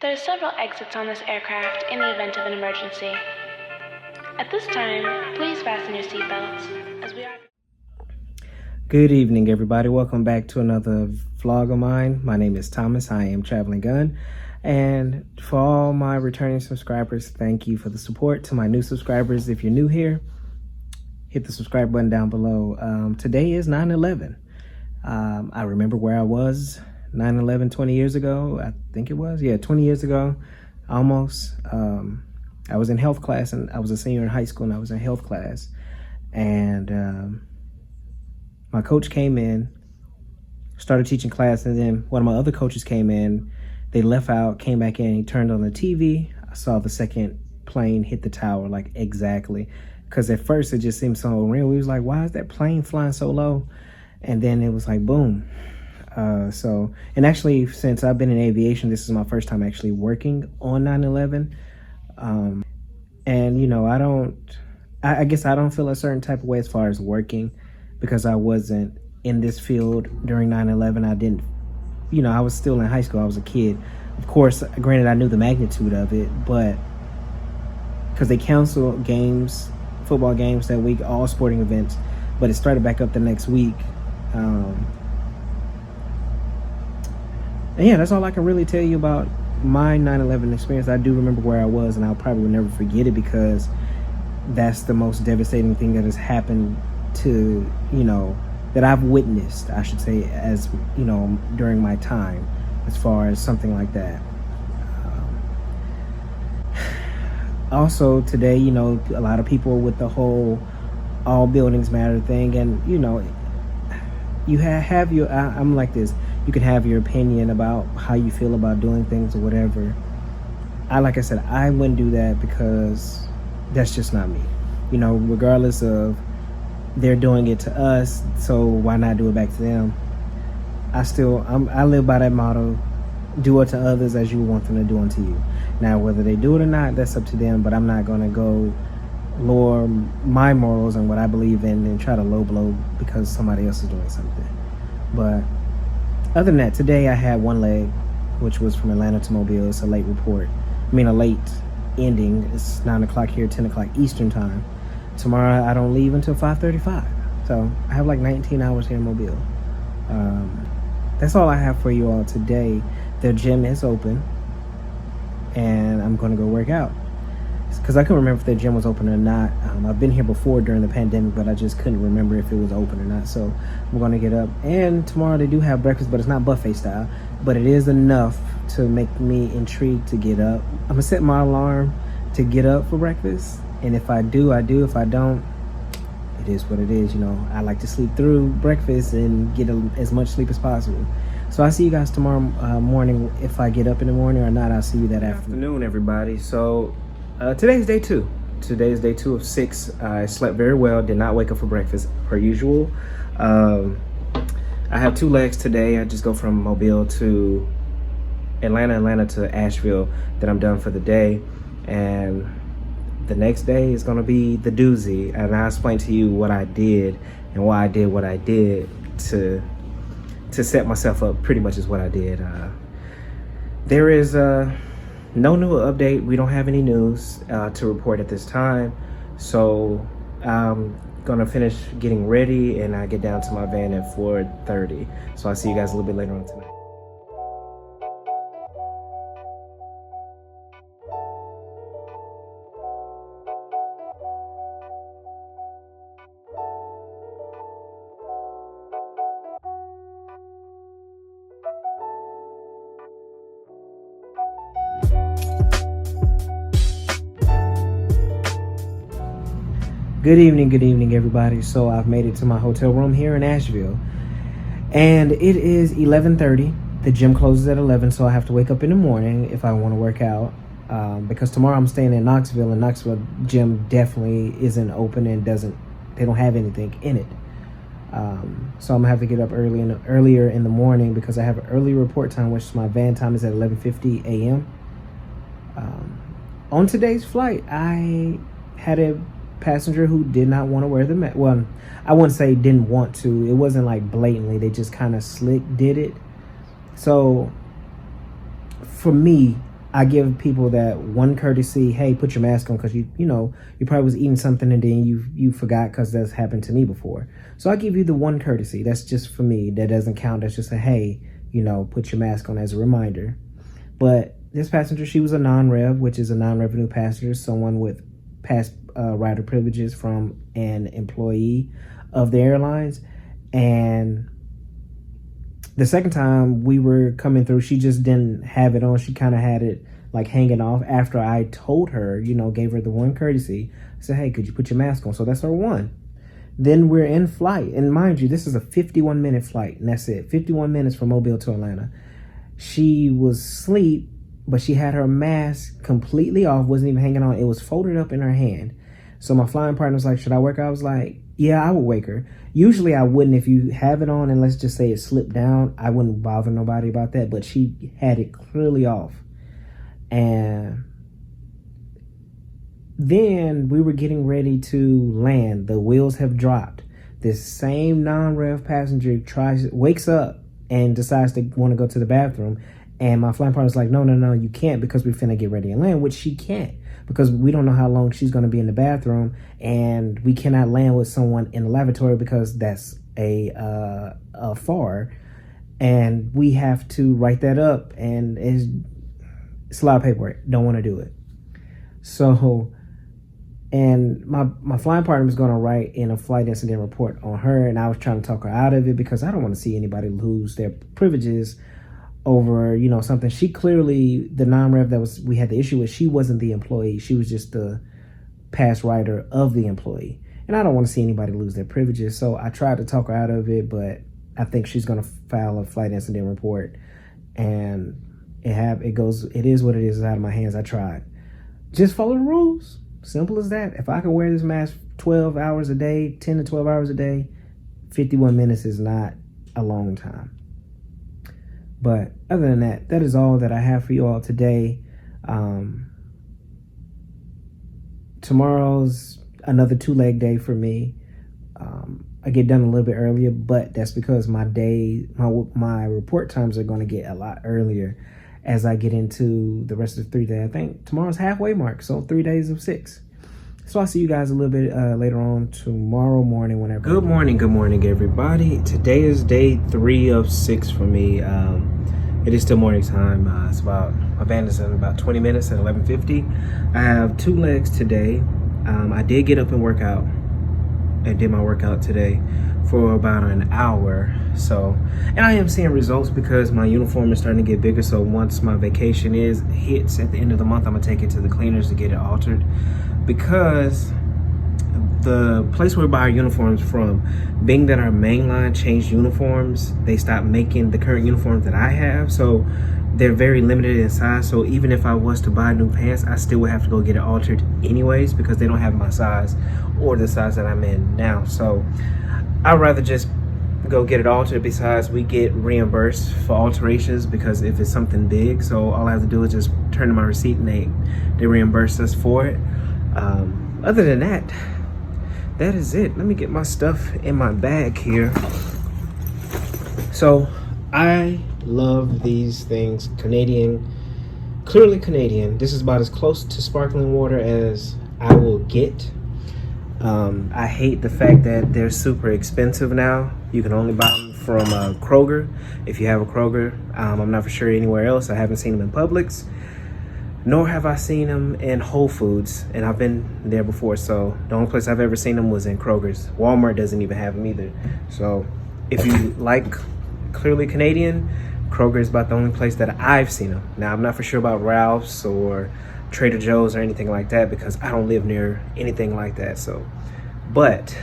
There are several exits on this aircraft in the event of an emergency. At this time, please fasten your seatbelts, as we are... Good evening, everybody. Welcome back to another vlog of mine. My name is Thomas. I am Traveling Gun. And for all my returning subscribers, thank you for the support. To my new subscribers, if you're new here, hit the subscribe button down below. Today is 9/11. I remember where I was 9/11 20 years ago. I think it was. Yeah, 20 years ago, almost. I was in health class, and I was a senior in high school, and I was in health class. And my coach came in, started teaching class, and then one of my other coaches came in. They left out, came back in, he turned on the TV. I saw the second plane hit the tower, like exactly. Because at first it just seemed so unreal. We was like, why is that plane flying so low? And then it was like, boom. And actually, since I've been in aviation, this is my first time actually working on 9/11. And, you know, I guess I don't feel a certain type of way as far as working, because I wasn't in this field during 9/11. I didn't, you know, I was still in high school. I was a kid. Of course, granted, I knew the magnitude of it, but because they canceled games, football games that week, all sporting events, but it started back up the next week. And yeah, that's all I can really tell you about my 9/11 experience. I do remember where I was, and I'll probably never forget it, because that's the most devastating thing that has happened to, you know, that I've witnessed, I should say, as, you know, during my time, as far as something like that. Also today, you know, a lot of people with the whole all buildings matter thing, and, you know, you have your, I'm like this, you can have your opinion about how you feel about doing things or whatever. Like I said, I wouldn't do that, because that's just not me. You know, regardless of, they're doing it to us, so why not do it back to them? I live by that motto: do it to others as you want them to do unto you. Now, whether they do it or not, that's up to them, but I'm not going to go lower my morals and what I believe in and try to low blow because somebody else is doing something. But other than that, today I had one leg, which was from Atlanta to Mobile. It's a late report. I mean, a late ending. It's 9 o'clock here, 10 o'clock Eastern time. Tomorrow I don't leave until 5:35. So I have like 19 hours here in Mobile. That's all I have for you all today. The gym is open, and I'm going to go work out, because I couldn't remember if the gym was open or not. I've been here before during the pandemic, but I just couldn't remember if it was open or not. So I'm going to get up. And tomorrow they do have breakfast, but it's not buffet style. But it is enough to make me intrigued to get up. I'm going to set my alarm to get up for breakfast. And if I do, I do. If I don't, it is what it is. You know, I like to sleep through breakfast and get as much sleep as possible. So I'll see you guys tomorrow morning. If I get up in the morning or not, I'll see you that afternoon, everybody. So today's day 2. Today is day 2 of 6. I slept very well, did not wake up for breakfast per usual. I have 2 legs today. I just go from Mobile to Atlanta to Asheville. Then I'm done for the day. And the next day is going to be the doozy. And I'll explain to you what I did and why I did what I did to set myself up. Pretty much is what I did. There is no new update. We don't have any news to report at this time. So I'm gonna finish getting ready, and I get down to my van at 4:30. So I'll see you guys a little bit later on tonight. Good evening, everybody. So I've made it to my hotel room here in Asheville, and it is 11:30. The gym closes at 11, so I have to wake up in the morning if I want to work out, because tomorrow I'm staying in Knoxville, and Knoxville gym definitely isn't open and they don't have anything in it. So I'm gonna have to get up earlier in the morning, because I have an early report time, which my van time is at 11:50 a.m. On today's flight, I had a passenger who did not want to wear the mask. Well, I wouldn't say didn't want to. It wasn't like blatantly. They just kind of slick did it. So for me, I give people that one courtesy. Hey, put your mask on, because you probably was eating something and then you forgot, because that's happened to me before. So I give you the one courtesy. That's just for me. That doesn't count. That's just a hey, put your mask on as a reminder. But this passenger, she was a non-rev, which is a non-revenue passenger, someone with past rider privileges from an employee of the airlines. And the second time we were coming through, she just didn't have it on. She kind of had it like hanging off after I told her, gave her the one courtesy. I said, hey, could you put your mask on? So that's her one. Then we're in flight. And mind you, this is a 51-minute flight, and that's it. 51 minutes from Mobile to Atlanta. She was asleep, but she had her mask completely off, wasn't even hanging on. It was folded up in her hand. So my flying partner was like, should I wake her? I was like, yeah, I would wake her. Usually I wouldn't. If you have it on and let's just say it slipped down, I wouldn't bother nobody about that. But she had it clearly off. And then we were getting ready to land. The wheels have dropped. This same non-rev passenger wakes up and decides to want to go to the bathroom. And my flying partner's like, no, you can't, because we're finna get ready and land, which she can't, because we don't know how long she's going to be in the bathroom, and we cannot land with someone in the lavatory because that's a FAR, and we have to write that up, and it's a lot of paperwork. Don't want to do it. So, and my flying partner was going to write in a flight incident report on her, and I was trying to talk her out of it because I don't want to see anybody lose their privileges over, something. She clearly, the non-rev we had the issue with, she wasn't the employee. She was just the past rider of the employee. And I don't want to see anybody lose their privileges. So I tried to talk her out of it, but I think she's going to file a flight incident report. And it is what it is. It's out of my hands. I tried. Just follow the rules. Simple as that. If I can wear this mask 12 hours a day, 10 to 12 hours a day, 51 minutes is not a long time. But other than that, that is all that I have for you all today. Tomorrow's another 2-leg day for me. I get done a little bit earlier, but that's because my report times are going to get a lot earlier as I get into the rest of the 3 days. I think tomorrow's halfway mark, so 3 days of 6. So I'll see you guys a little bit later on tomorrow morning, whenever. Good morning, everybody. Today is day 3 of 6 for me. It is still morning time. My van is in about 20 minutes at 11:50. I have 2 legs today. I did get up and work out. I did my workout today for about an hour. And I am seeing results because my uniform is starting to get bigger. So once my vacation hits at the end of the month, I'm gonna take it to the cleaners to get it altered, because the place where we buy our uniforms from, being that our main line changed uniforms, they stopped making the current uniforms that I have. So they're very limited in size. So even if I was to buy new pants, I still would have to go get it altered anyways, because they don't have my size or the size that I'm in now. So I'd rather just go get it altered. Besides, we get reimbursed for alterations because if it's something big, so all I have to do is just turn in my receipt and they reimburse us for it. Other than that, that is it. Let me get my stuff in my bag here. So I love these things. Clearly Canadian. This is about as close to sparkling water as I will get. I hate the fact that they're super expensive now. You can only buy them from Kroger, if you have a Kroger. I'm not for sure anywhere else. I haven't seen them in Publix, nor have I seen them in Whole Foods, and I've been there before. So the only place I've ever seen them was in Kroger's. Walmart doesn't even have them either. So if you like clearly Canadian, Kroger is about the only place that I've seen them. Now, I'm not for sure about Ralph's or Trader Joe's or anything like that, because I don't live near anything like that. So, but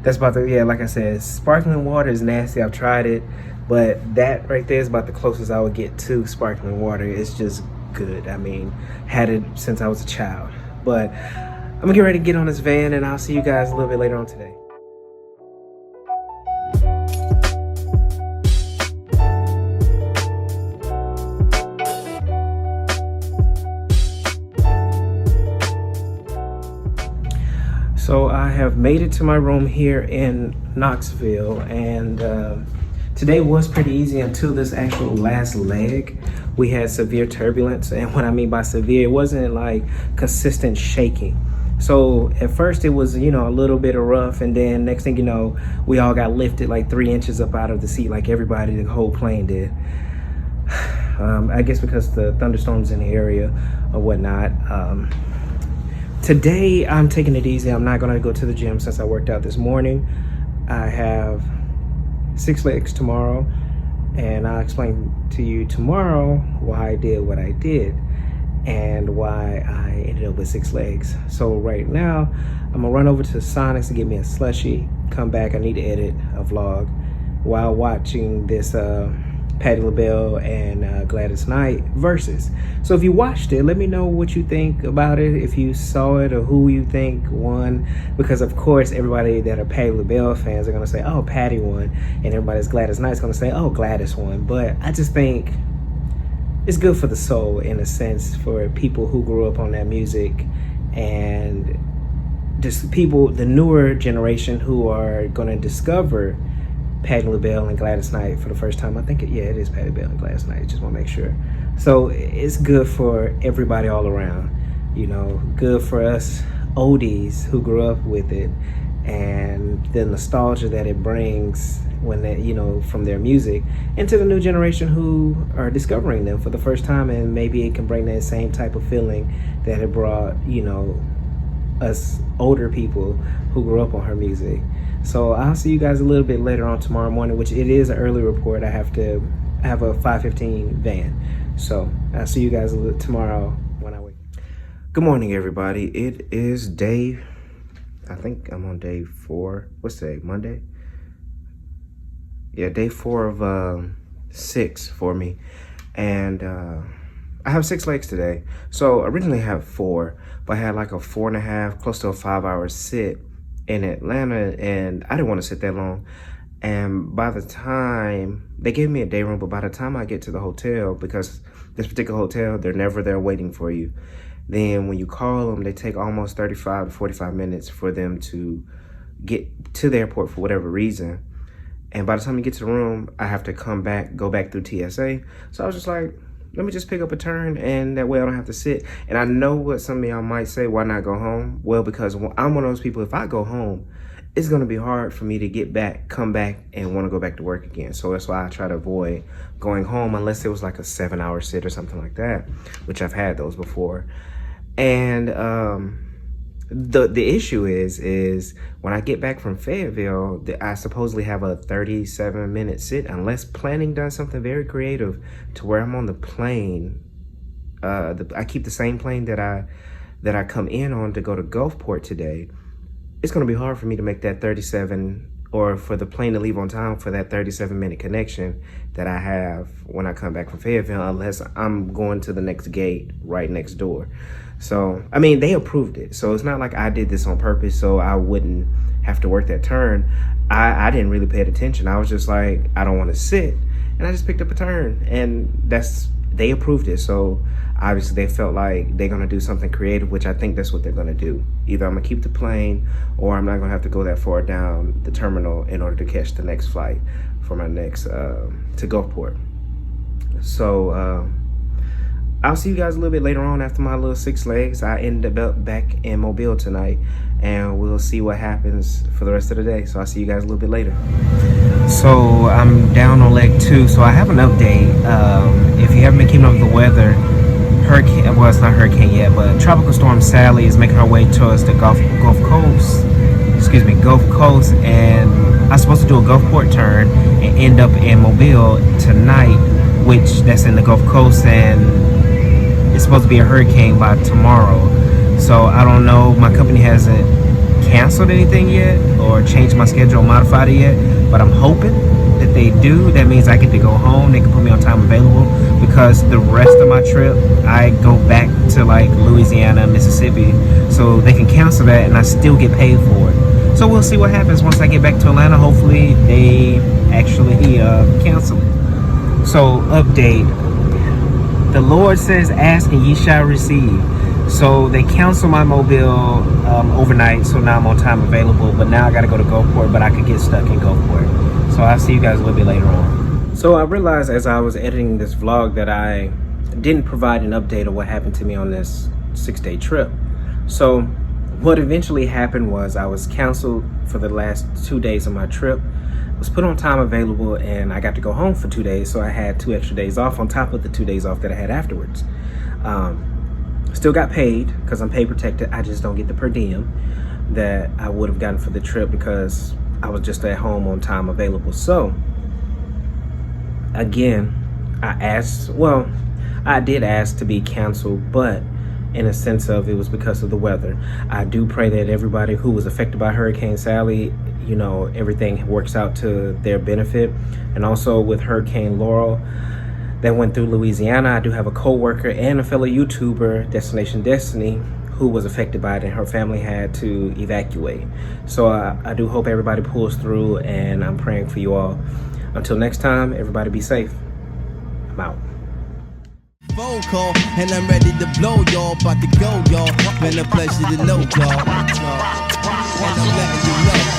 that's about like I said, sparkling water is nasty. I've tried it, but that right there is about the closest I would get to sparkling water. It's just good. I mean, had it since I was a child. But I'm gonna get ready to get on this van, and I'll see you guys a little bit later on today. So I have made it to my room here in Knoxville, and Today was pretty easy until this actual last leg. We had severe turbulence, and what I mean by severe, it wasn't like consistent shaking. So at first it was, you know, a little bit of rough, and then next thing you know, we all got lifted like 3 inches up out of the seat, like everybody, the whole plane did. I guess because the thunderstorms in the area or whatnot. Today I'm taking it easy. I'm not gonna go to the gym since I worked out this morning. I have 6 legs tomorrow, and I'll explain to you tomorrow why I did what I did and why I ended up with 6 legs. So right now I'm gonna run over to Sonic's to get me a slushie, come back. I need to edit a vlog while watching this Patti LaBelle and Gladys Knight versus. So if you watched it, let me know what you think about it, if you saw it, or who you think won, because of course everybody that are Patti LaBelle fans are gonna say, oh, Patti won, and everybody's Gladys Knight's gonna say, oh, Gladys won. But I just think it's good for the soul, in a sense, for people who grew up on that music, and just people, the newer generation, who are gonna discover Patti LaBelle and Gladys Knight for the first time. I think it is Patti LaBelle and Gladys Knight. Just want to make sure. So it's good for everybody all around. You know, good for us oldies who grew up with it, and the nostalgia that it brings when they, you know, from their music, into the new generation who are discovering them for the first time, and maybe it can bring that same type of feeling that it brought, you know, us older people who grew up on her music. So I'll see you guys a little bit later on tomorrow morning, which it is an early report. I have a 5:15 van. So I'll see you guys tomorrow when I wake. Good morning, everybody. It is I think I'm on day 4. What's today, Monday? Yeah, day 4 of 6 for me. And I have 6 legs today. So originally I had 4, but I had like a 4.5, close to a 5-hour sit in Atlanta, and I didn't want to sit that long. And by the time they gave me a day room, but by the time I get to the hotel, because this particular hotel, they're never there waiting for you. Then when you call them, they take almost 35 to 45 minutes for them to get to the airport for whatever reason. And by the time you get to the room, I have to go back through TSA. So I was just like, let me just pick up a turn, and that way I don't have to sit. And I know what some of y'all might say, why not go home? Well, because I'm one of those people, if I go home, it's gonna be hard for me to come back and wanna go back to work again. So that's why I try to avoid going home, unless it was like a 7-hour sit or something like that, which I've had those before. And the issue is when I get back from Fayetteville, I supposedly have a 37-minute sit, unless planning done something very creative to where I'm on the plane. I keep the same plane that I come in on to go to Gulfport today. It's going to be hard for me to make that 37, or for the plane to leave on time for that 37-minute connection that I have when I come back from Fayetteville, unless I'm going to the next gate right next door. So, I mean, they approved it. So it's not like I did this on purpose so I wouldn't have to work that turn. I didn't really pay attention. I was just like, I don't want to sit. And I just picked up a turn, and they approved it. So obviously they felt like they're going to do something creative, which I think that's what they're going to do. Either I'm going to keep the plane, or I'm not going to have to go that far down the terminal in order to catch the next flight for my next, to Gulfport. So, I'll see you guys a little bit later on after my little 6 legs. I ended up back in Mobile tonight, and we'll see what happens for the rest of the day. So I'll see you guys a little bit later. So I'm down on leg 2, so I have an update. If you haven't been keeping up with the weather, well, it's not hurricane yet, but Tropical Storm Sally is making her way towards the Gulf Coast, and I'm supposed to do a Gulfport turn and end up in Mobile tonight, which that's in the Gulf Coast, and it's supposed to be a hurricane by tomorrow. So I don't know, my company hasn't canceled anything yet or changed my schedule, modified it yet, but I'm hoping that they do. That means I get to go home. They can put me on time available, because the rest of my trip I go back to like Louisiana, Mississippi, so they can cancel that and I still get paid for it. So we'll see what happens once I get back to Atlanta. Hopefully they actually cancel it. So update, the Lord says ask and ye shall receive. So they canceled my mobile overnight, so now I'm on time available, but now I gotta go to GoPro, but I could get stuck in GoPro. So I'll see you guys a little bit later on. So I realized as I was editing this vlog that I didn't provide an update of what happened to me on this 6-day trip. So what eventually happened was I was canceled for the last 2 days of my trip, was put on time available, and I got to go home for 2 days, so I had 2 extra days off on top of the 2 days off that I had afterwards. Still got paid because I'm pay protected. I just don't get the per diem that I would have gotten for the trip because I was just at home on time available. So again, I did ask to be canceled, but in a sense of it was because of the weather. I do pray that everybody who was affected by Hurricane Sally, you know, everything works out to their benefit. And also with Hurricane Laurel that went through Louisiana, I do have a co-worker and a fellow YouTuber, Destination Destiny, who was affected by it, and her family had to evacuate. So I do hope everybody pulls through, and I'm praying for you all. Until next time, everybody be safe. I'm out. Phone call, and I'm ready to blow, y'all. About to go, y'all. Been a pleasure to know, y'all. And I'm letting you know.